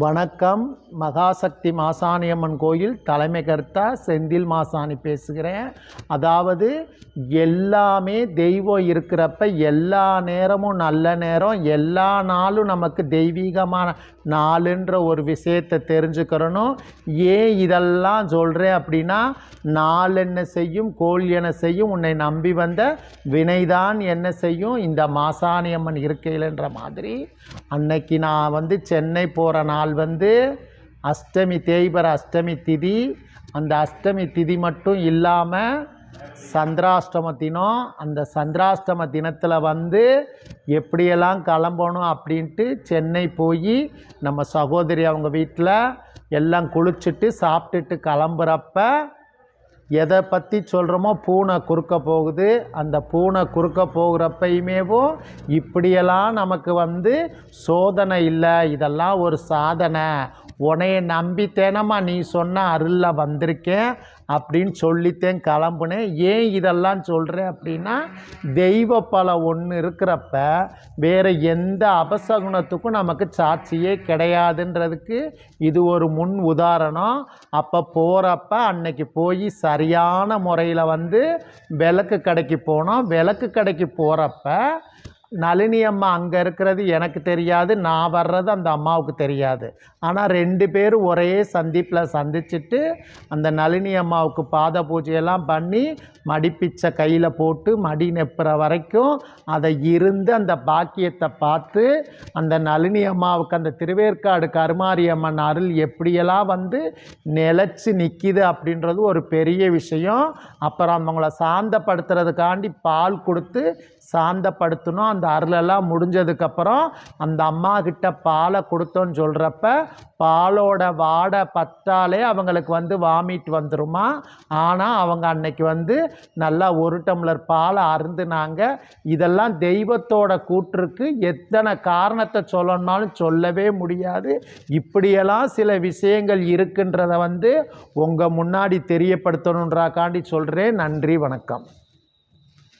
வணக்கம். மகாசக்தி மாசாணியம்மன் கோயில் தலைமை கர்த்தா செந்தில் மாசாணி பேசுகிறேன். அதாவது எல்லாமே தெய்வம் இருக்கிறப்ப எல்லா நேரமும் நல்ல நேரம், எல்லா நாளும் நமக்கு தெய்வீகமான நாளுன்ற ஒரு விஷயத்தை தெரிஞ்சுக்கிறணும். ஏன் இதெல்லாம் சொல்கிறேன் அப்படின்னா, நாள் என்ன செய்யும் கோள் என்ன செய்யும், உன்னை நம்பி வந்த வினைதான் என்ன செய்யும், இந்த மாசாணியம்மன் இருக்கையில்ன்ற மாதிரி. அன்னைக்கு நான் சென்னை போகிற நாள் அஷ்டமி தேய்பிறை அஷ்டமி திதி. அந்த அஷ்டமி திதி மட்டும் இல்லாமல் சந்திராஷ்டம தினம். அந்த சந்திராஷ்டம தினத்தில் எப்படியெல்லாம் கிளம்பணும் அப்படின்ட்டு சென்னை போய் நம்ம சகோதரி அவங்க வீட்டில் எல்லாம் குளிச்சுட்டு சாப்பிட்டுட்டு கிளம்புறப்ப எதை பற்றி சொல்கிறோமோ, பூனை குறுக்க போகுது. அந்த பூனை குறுக்க போகிறப்பயுமேவும் இப்படியெல்லாம் நமக்கு சோதனை இல்லை, இதெல்லாம் ஒரு சாதனை, உன்னைய நம்பித்தேனம்மா நீ சொன்ன அருளில் வந்திருக்கேன் அப்படின்னு சொல்லித்தேன் கிளம்புனேன். ஏன் இதெல்லாம் சொல்கிறேன் அப்படின்னா, தெய்வ பலம் ஒன்று இருக்கிறப்ப வேறு எந்த அபசகுணத்துக்கும் நமக்கு சாட்சியே கிடையாதுன்றதுக்கு இது ஒரு முன் உதாரணம். அப்போ போகிறப்ப அன்னைக்கு போய் சரியான முறையில் விளக்கு கடைக்கு போனோம். விளக்கு கடைக்கு போகிறப்ப நளினி அம்மா அங்கே இருக்கிறது எனக்கு தெரியாது, நான் வர்றது அந்த அம்மாவுக்கு தெரியாது. ஆனால் 2 பேரும் ஒரே சந்திப்பில் சந்திச்சுட்டு அந்த நளினி அம்மாவுக்கு பாத பூஜையெல்லாம் பண்ணி மடிப்பிச்சை கையில் போட்டு மடி நெப்புற வரைக்கும் அதை இருந்து அந்த பாக்கியத்தை பார்த்து அந்த நளினி அம்மாவுக்கு அந்த திருவேற்காடு கருமாரியம்மன் அருள் எப்படியெல்லாம் நிலச்சி நிற்கிது அப்படின்றது ஒரு பெரிய விஷயம். அப்புறம் அவங்கள சாந்தப்படுத்துறதுக்காண்டி பால் கொடுத்து சாந்தப்படுத்தணும். அந்த அருளெல்லாம் முடிஞ்சதுக்கப்புறம் அந்த அம்மா கிட்ட பாலை கொடுத்தோன்னு சொல்கிறப்ப பாலோட வாடை பற்றாலே அவங்களுக்கு வாமிட் வந்துருமா. ஆனால் அவங்க அன்னைக்கு நல்லா 1 டம்ளர் பாலை அருந்துனாங்க. இதெல்லாம் தெய்வத்தோட கூற்றுக்கு எத்தனை காரணத்தை சொல்லணும்னாலும் சொல்லவே முடியாது. இப்படியெல்லாம் சில விஷயங்கள் இருக்குன்றதை உங்கள் முன்னாடி தெரியப்படுத்தணுன்றாக்காண்டி சொல்கிறேன். நன்றி, வணக்கம்.